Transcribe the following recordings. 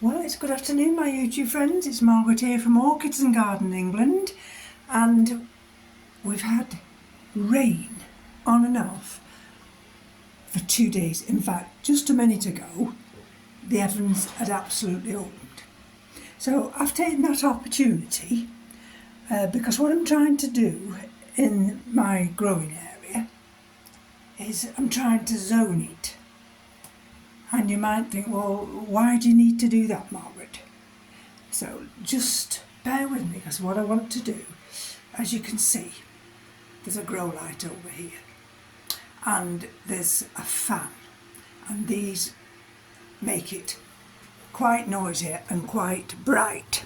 Well, it's good afternoon, my YouTube friends. It's Margaret here from Orchids and Garden England, and we've had rain on and off for 2 days. In fact, just a minute ago, the heavens had absolutely opened. So I've taken that opportunity because what I'm trying to do in my growing area is I'm trying to zone it. And you might think, well, why do you need to do that, Margaret? So just bear with me, because what I want to do, as you can see, there's a grow light over here and there's a fan, and these make it quite noisy and quite bright.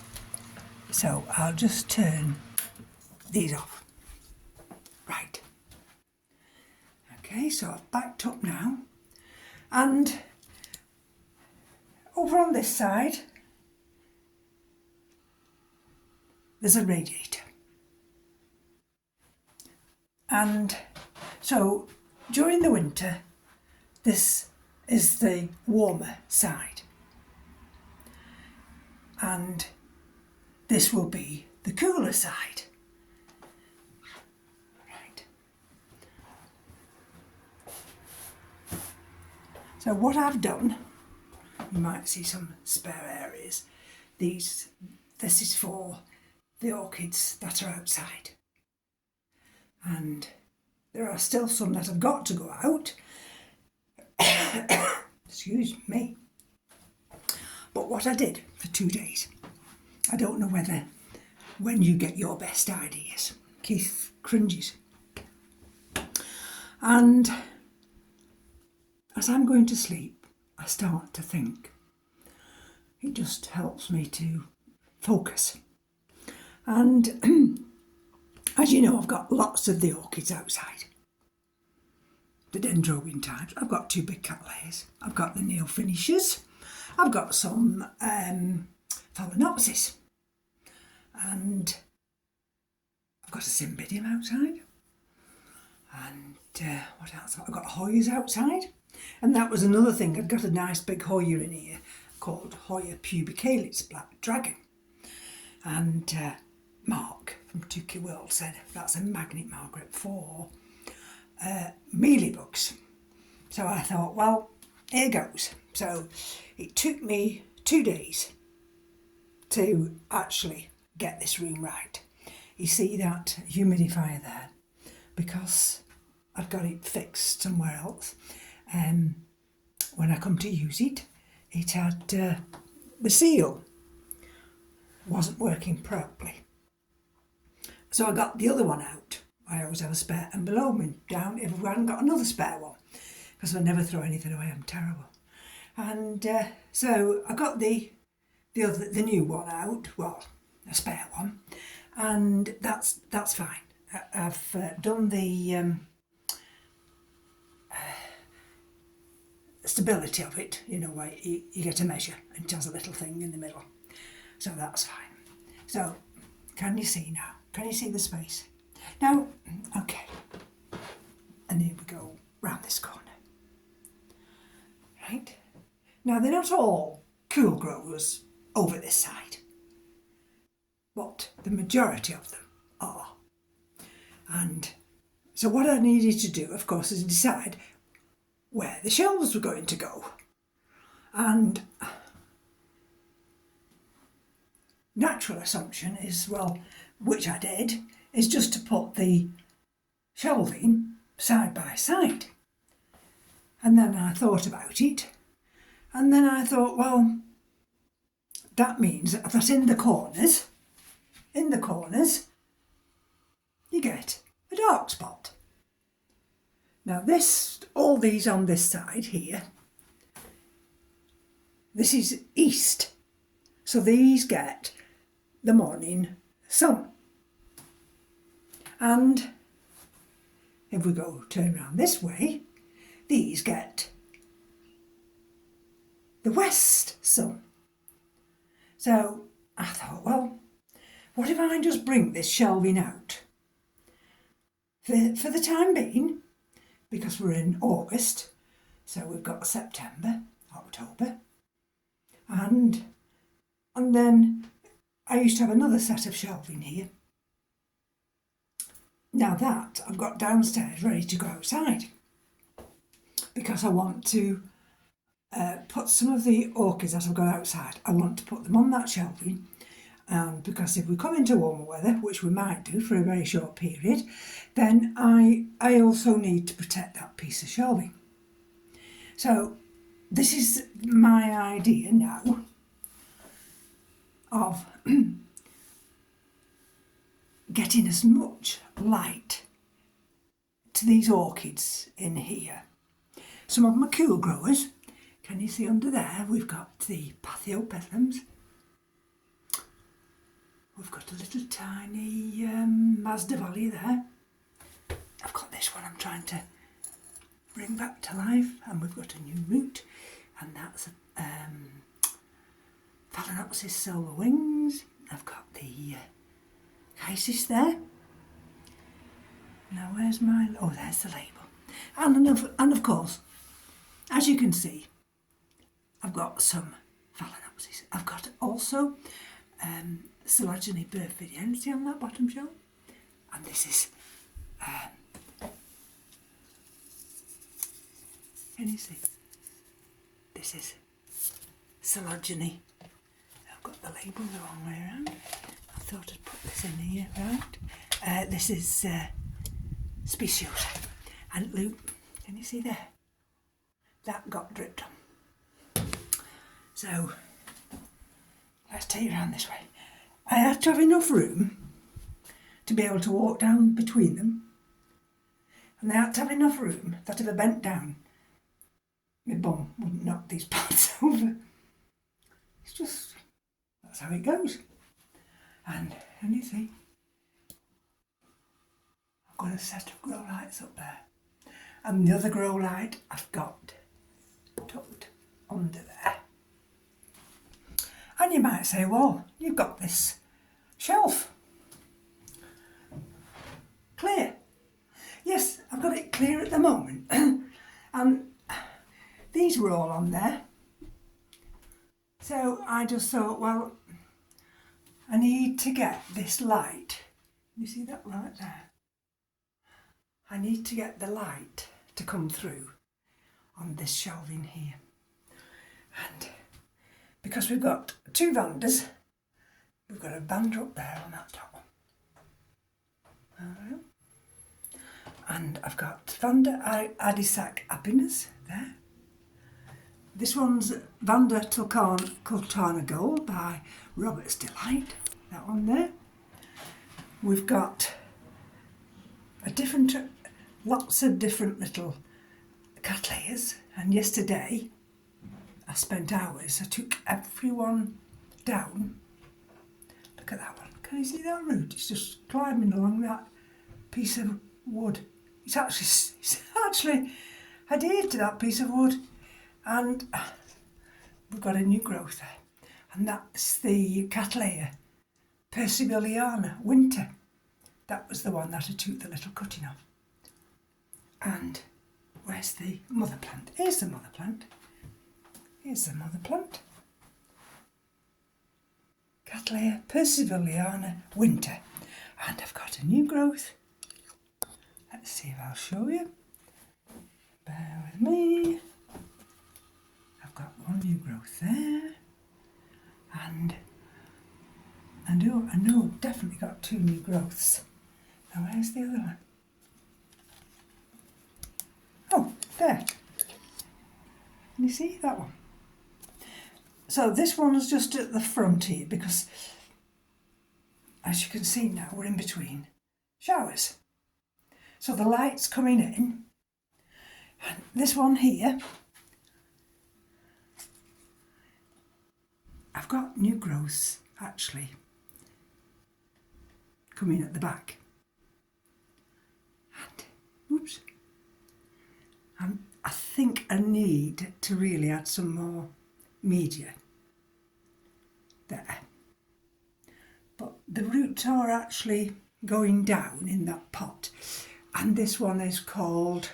So I'll just turn these off. Right. Okay, so I've backed up now, and over on this side, there's a radiator. And so during the winter, this is the warmer side. And this will be the cooler side. Right. So what I've done, you might see some spare areas. This is for the orchids that are outside. And there are still some that have got to go out. Excuse me. But what I did for 2 days, I don't know when you get your best ideas. Keith cringes. And as I'm going to sleep, I start to think. It just helps me to focus. And as you know, I've got lots of the orchids outside. The dendrobium types. I've got 2 big cattleyas. I've got the neo finishers. I've got some phalaenopsis. And I've got a cymbidium outside. And what else? I've got Hoyas outside. And that was another thing. I've got a nice big Hoya in here called Hoya pubicalis black dragon. And Mark from Tukey World said that's a magnet, Margaret, for mealybugs. So I thought, well, here goes. So it took me 2 days to actually get this room right. You see that humidifier there? Because I've got it fixed somewhere else. When I come to use it, it had the seal wasn't working properly. So I got the other one out. I always have a spare, and below me down if I hadn't got another spare one, because I never throw anything away. I'm terrible. And so I got the new one out, well, a spare one, and that's fine. I've done the stability of it, you know, where you get a measure and it has a little thing in the middle. So that's fine. So can you see now? Can you see the space? Now, okay. And here we go round this corner. Right. Now they're not all cool growers over this side, but the majority of them are. And so what I needed to do, of course, is decide where the shelves were going to go. And natural assumption is, well, which I did, is just to put the shelving side by side. And then I thought about it, and then I thought, well, that means that in the corners, you get a dark spot. Now all these on this side here, this is east. So these get the morning sun. And if we turn around this way, these get the west sun. So I thought, well, what if I just bring this shelving out? For the time being, because we're in August, so we've got September, October, and And then I used to have another set of shelving here. Now that I've got downstairs ready to go outside, because I want to put some of the orchids that I've got outside, I want to put them on that shelving. Because if we come into warmer weather, which we might do for a very short period, then I also need to protect that piece of shelving. So this is my idea now of getting as much light to these orchids in here. Some of them are cool growers. Can you see under there we've got the Pathiopetalums. We've got a little tiny Mazda Valley there. I've got this one I'm trying to bring back to life, and we've got a new root, and that's Phalaenopsis Silver Wings. I've got the Chisis there. Now where's my... oh, there's the label. And of course, as you can see, I've got some Phalaenopsis. I've got also Silogeny Perfidenti on that bottom shelf, and this is can you see? This is Silogeny. I've got the label the wrong way around. I thought I'd put this in here, right? This is Speciosa, and look, can you see there? That got dripped on. So let's take it around this way. I had to have enough room to be able to walk down between them, and I had to have enough room that if I bent down, my bum wouldn't knock these parts over. It's just, that's how it goes. And you see, I've got a set of grow lights up there, and the other grow light I've got tucked under there. And you might say, well, you've got this shelf clear. Yes, I've got it clear at the moment. And these were all on there. So I just thought, well, I need to get this light. You see that right there? I need to get the light to come through on this shelving here. And because we've got two Vandas, we've got a Vanda up there on that top one. And I've got Vanda Adisac Apinas there. This one's Vanda Tultana Gold by Robert's Delight, that one there. We've got lots of different little cattleyas, and yesterday I spent hours. I took everyone down. Look at that one. Can you see that root? It's just climbing along that piece of wood. It's actually adhered to that piece of wood, and we've got a new growth there, and that's the Cattleya Persivaliana Winter. That was the one that I took the little cutting off. And where's the mother plant? Here's the mother plant. Here's the mother plant. Cattleya Persivaliana Winter. And I've got a new growth. Let's see if I'll show you. Bear with me. I've got one new growth there. And I know I've definitely got two new growths. Now where's the other one? Oh, there. Can you see that one? So this one's just at the front here because, as you can see now, we're in between showers. So the light's coming in, and this one here, I've got new growths actually coming at the back. And, oops. I think I need to really add some more media there. But the roots are actually going down in that pot. And this one is called,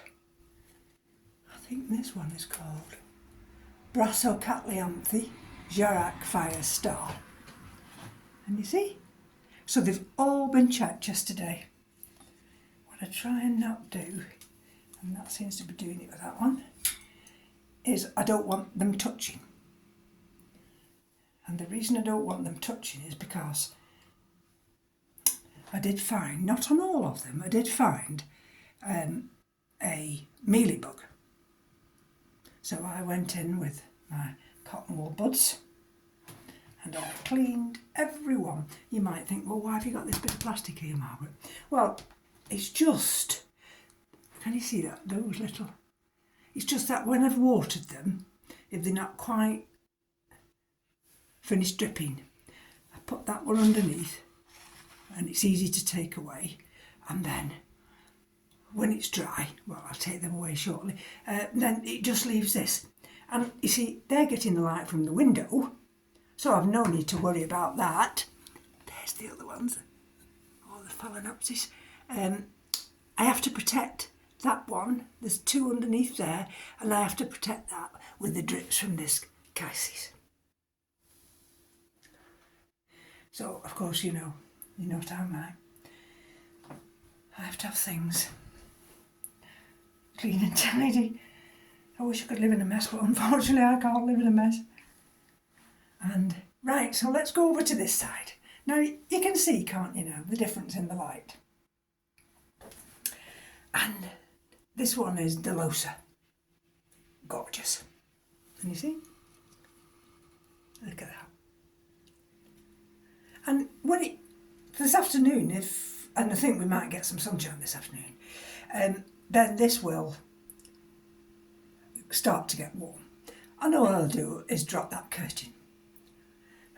I think this one is called Brassocatlianthe Jarac Fire Star. And you see? So they've all been checked yesterday. What I try and not do, and that seems to be doing it with that one, is I don't want them touching. And the reason I don't want them touching is because I did find, not on all of them, I did find a mealybug. So I went in with my cotton wool buds and I cleaned every one. You might think, well, why have you got this bit of plastic here, Margaret? Well, it's just, can you see that? Those little, it's just that when I've watered them, if they're not quite finished dripping, I put that one underneath and it's easy to take away. And then when it's dry, well, I'll take them away shortly, then it just leaves this. And you see, they're getting the light from the window, so I've no need to worry about that. There's the other ones, all the phalaenopsis. I have to protect that one. There's two underneath there, and I have to protect that with the drips from this Chisis. So, of course, you know what I'm like. I have to have things clean and tidy. I wish I could live in a mess, but unfortunately I can't live in a mess. And right, so let's go over to this side. Now you can see, can't you now, the difference in the light. And this one is Delosa. Gorgeous. And you see? Look at that. And when this afternoon, and I think we might get some sunshine this afternoon, then this will start to get warm. And all I'll do is drop that curtain.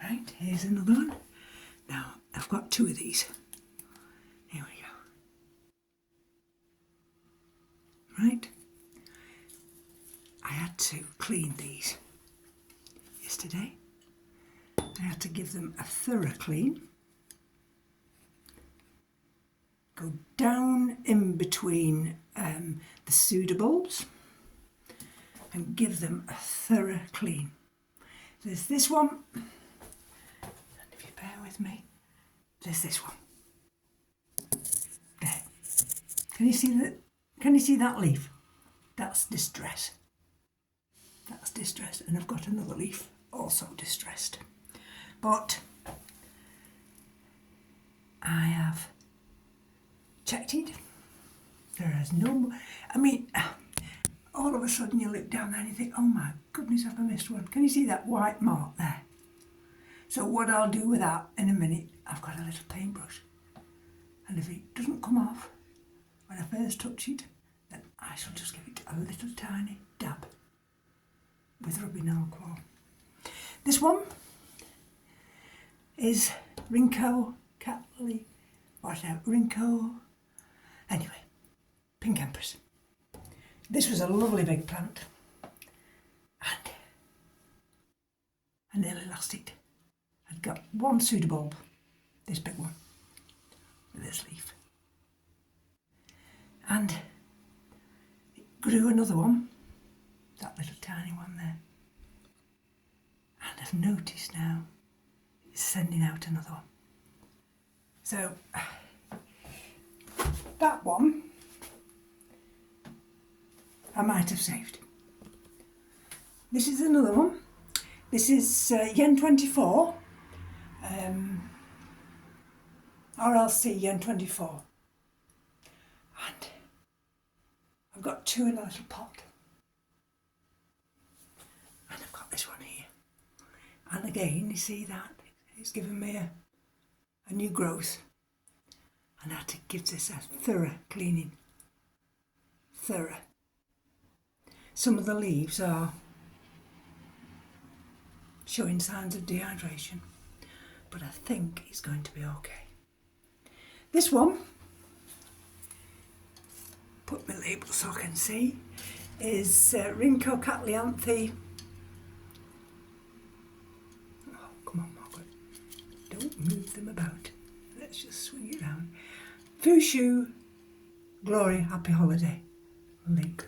Right, here's another one. Now, I've got two of these. Here we go. Right. I had to clean these yesterday. I had to give them a thorough clean. Go down in between the pseudobulbs and give them a thorough clean. There's this one, and if you bear with me, there's this one. There. Can you see that? Can you see that leaf? That's distress. That's distress, and I've got another leaf also distressed. But I have checked it. There is no more. I mean, all of a sudden you look down there and you think, oh my goodness, have I missed one? Can you see that white mark there? So what I'll do with that in a minute, I've got a little paintbrush. And if it doesn't come off when I first touch it, then I shall just give it a little tiny dab with rubbing alcohol. This one is Rinco, Catley, whatever, Rinco. Anyway, pink empress. This was a lovely big plant, and I nearly lost it. I'd got one pseudobulb, this big one, with this leaf, and it grew another one, that little tiny one there, and I've noticed now it's sending out another one. So that one I might have saved. This is another one. This is Yen 24, RLC Yen 24. And I've got two in a little pot. And I've got this one here. And again, you see that? It's given me a new growth. And I had to give this a thorough cleaning. Thorough. Some of the leaves are showing signs of dehydration, but I think it's going to be okay. This one, put my label so I can see, is Rinco Catleanthe. Oh, come on, Margaret. Don't move them about. Let's just swing it round. Fushu Glory Happy Holiday Link.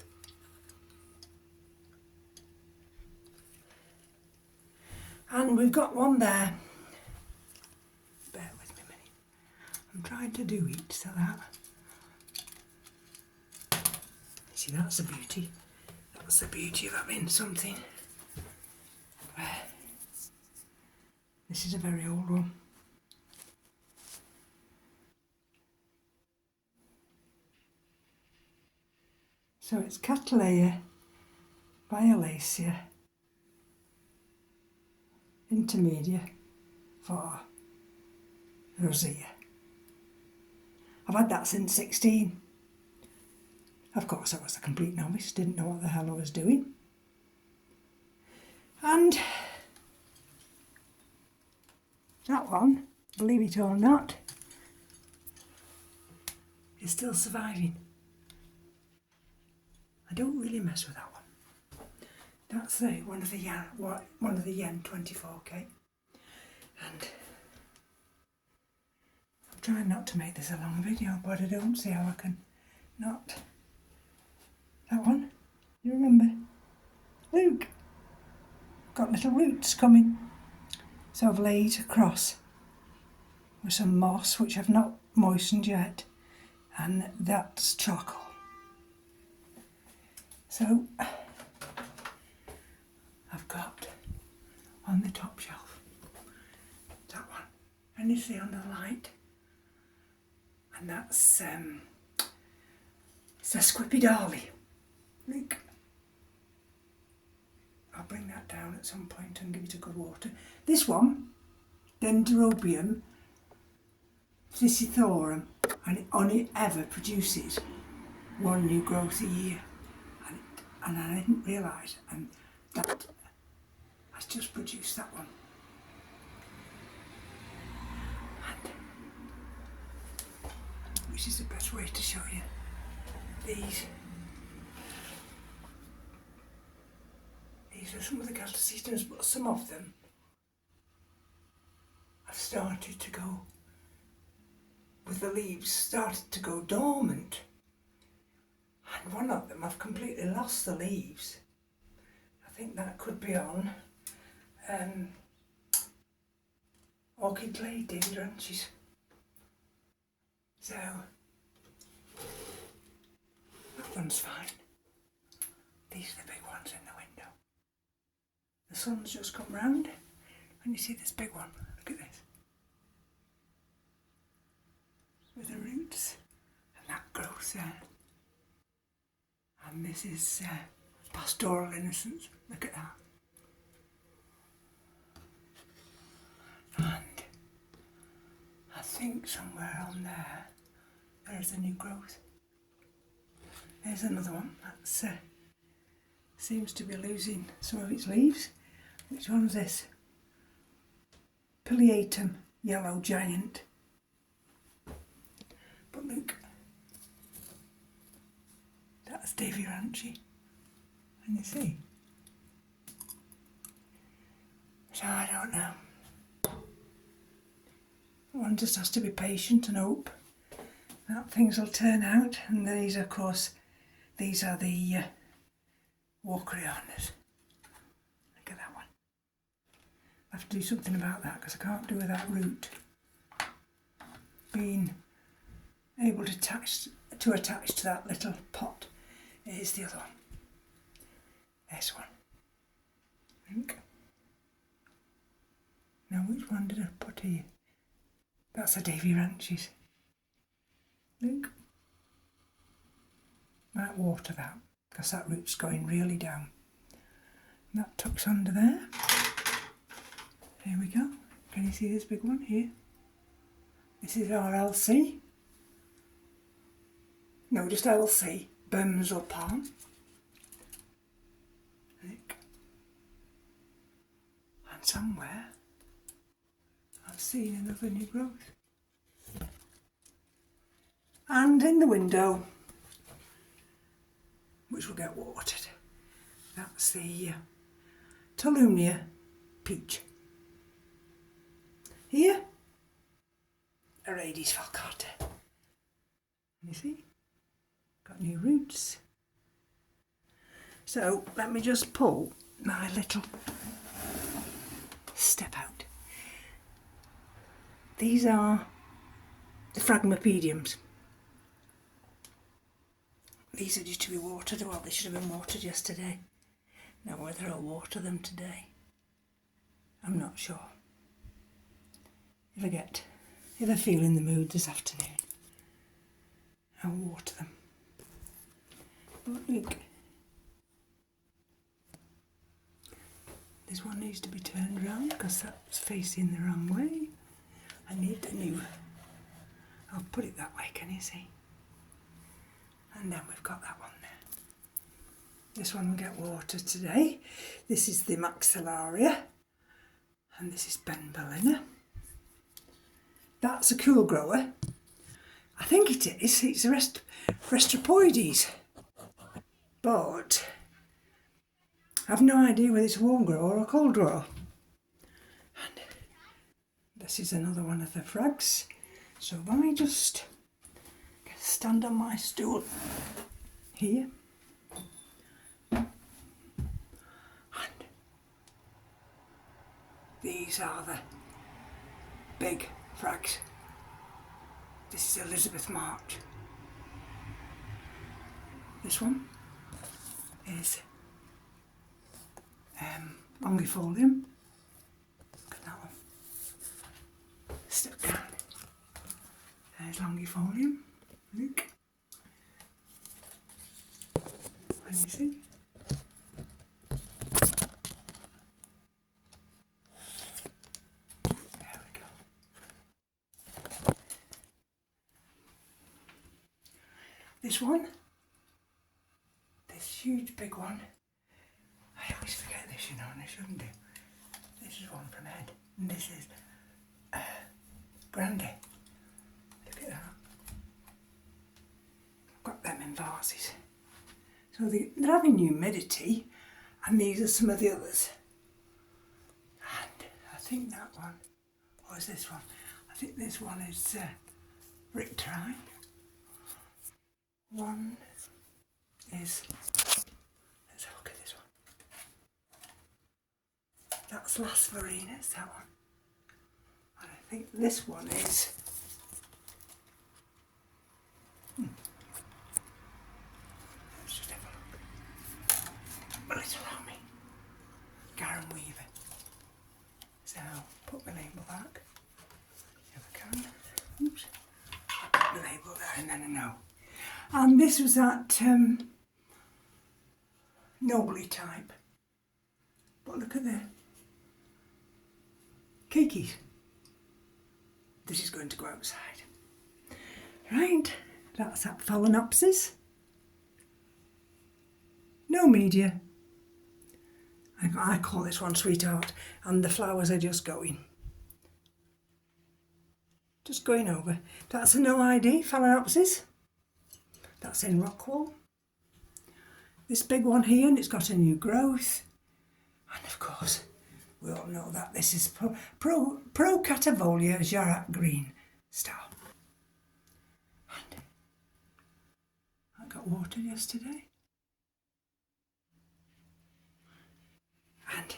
And we've got one there trying to do it so that, see, that's the beauty. That's the beauty of having something. This is a very old one. So it's Cattleya, Violacea, Intermedia for Rosea. I've had that since 16. Of course I was a complete novice, didn't know what the hell I was doing. And that one, believe it or not, is still surviving. I don't really mess with that one. That's one of the Yen 24K. And I'm trying not to make this a long video, but I don't see how I can not. That one, you remember? Look, got little roots coming. So I've laid across with some moss, which I've not moistened yet, and that's charcoal. So I've got on the top shelf that one, and you see under the light, and that's it's a Squipidale. Look, I'll bring that down at some point and give it a good water. This one, Dendrobium Thistithorum, and it only ever produces one new growth a year. And I didn't realise, and that has just produced that one. And which is the best way to show you these. These are some of the Callicetums, but some of them have started to go, with the leaves started to go dormant. And one of them, I've completely lost the leaves. I think that could be on orchid lady branches. So that one's fine. These are the big ones in the window. The sun's just come round and you see this big one. Look at this. With the roots and that growth there. And this is Pastoral Innocence. Look at that. And I think somewhere on there's a new growth. There's another one that's seems to be losing some of its leaves. Which one's this? Pileatum Yellow Giant. But look, that's Davy Ranchy. And you see? So I don't know. One just has to be patient and hope that things will turn out. And these, of course, these are the Walkerianas. Look at that one. I have to do something about that because I can't do with that root being able to attach to that little pot. Here's the other one. This one. Look. Now which one did I put here? That's a Davy Ranches. Look. Might water that because that root's going really down. And that tucks under there. Here we go. Can you see this big one here? This is our LC. No, just LC. Burmese or palm. Look. And somewhere I've seen another new growth. And in the window, which will get watered, that's the Tolumnia peach. Here, Orchids falcata. You see? Got new roots. So let me just pull my little step out. These are the Phragmipediums. These are due to be watered. Well, they should have been watered yesterday. Now whether I'll water them today, I'm not sure. If I feel in the mood this afternoon, I'll water them. But look, this one needs to be turned around because that's facing the wrong way. I need the new, I'll put it that way, can you see? And then we've got that one there. This one will get watered today. This is the Maxillaria, and this is Benbellina. That's a cool grower. I think it is. It's a Restropoides, but I've no idea whether it's a warm grower or a cold grower. And this is another one of the frags. So let me just stand on my stool here. And these are the big frags. This is Elizabeth March. This one is longifolium. Look at that one. Step down. There's longifolium. Look. Can you see? There we go. This one, this huge big one. I always forget this, you know, and I shouldn't do. This is one from Ed, and this is Grande. Look at that. I've got them in vases. So they're having humidity, and these are some of the others. And I think that one, or is this one? I think this one is Rictri. One is, let's have a look at this one. That's Las Varinas, that one. And I think this one is, let's just have a look. Will it allow me? Garum Weaver. So I'll put my label back, if I can. Oops. Put the label there and then I know. And this was that Nobly type. But look at the keikis. This is going to go outside. Right, that's that Phalaenopsis. No media. I call this one Sweetheart, and the flowers are just going. Just going over. That's a no ID, Phalaenopsis. That's in Rockwall. This big one here, and it's got a new growth. And of course, we all know that this is Procatavolia Jarrat Green Star. And I got watered yesterday. And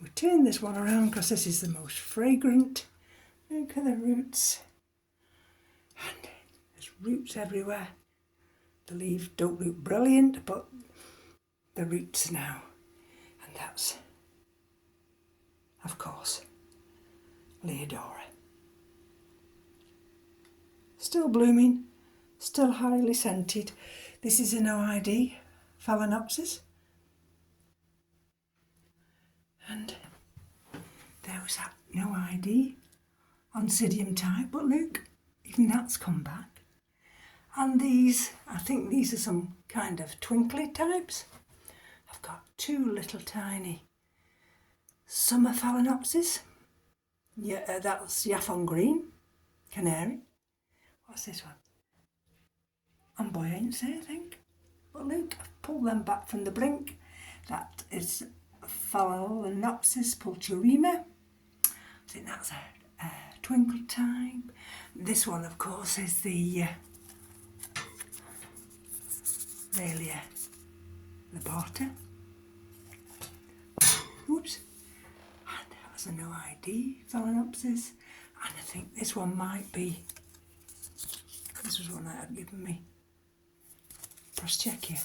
we turn this one around because this is the most fragrant. Look at the roots. And there's roots everywhere. The leaves don't look brilliant, but the roots now. And that's, of course, Leodora. Still blooming, still highly scented. This is an OID, Phalaenopsis. And there was that no ID, Oncidium type, but look, even that's come back. And these, I think these are some kind of twinkly types. I've got two little tiny summer Phalaenopsis. Yeah, that's Yaffon Green, Canary. What's this one? Amboyancy, I think. But look, I've pulled them back from the blink. That is Phalaenopsis pulcherrima. I think that's a twinkle type. This one, of course, is the Raelia labata. Oops. And that's a no ID Phalaenopsis. And I think this one might be This was one that had given me. Cross check here.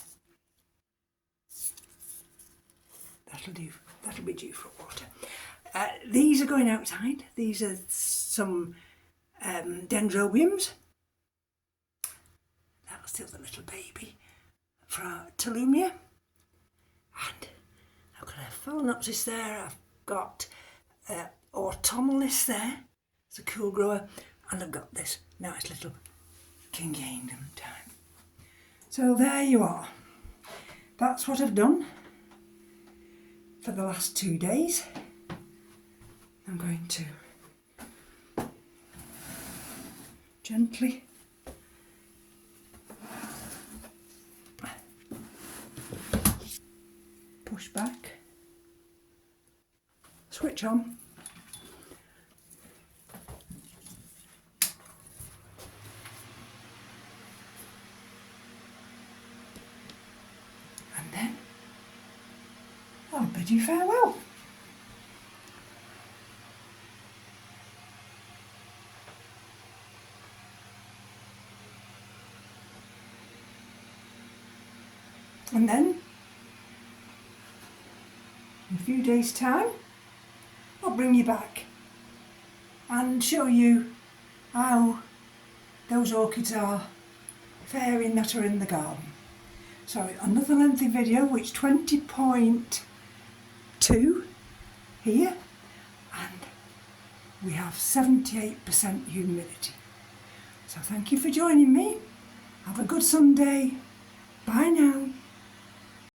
That'll do. That'll be due for water. These are going outside. These are some dendrobiums. That's still the little baby for Tolumnia. And I've got a Phalaenopsis there. I've got Autumnalis there. It's a cool grower. And I've got this nice little King Kingdom time. So there you are. That's what I've done for the last 2 days. I'm going to gently push back, switch on, and then I'll bid you farewell. And then, in a few days' time, I'll bring you back and show you how those orchids are faring that are in the garden. So another lengthy video, which 20.2 here, and we have 78% humidity. So thank you for joining me. Have a good Sunday. Bye now.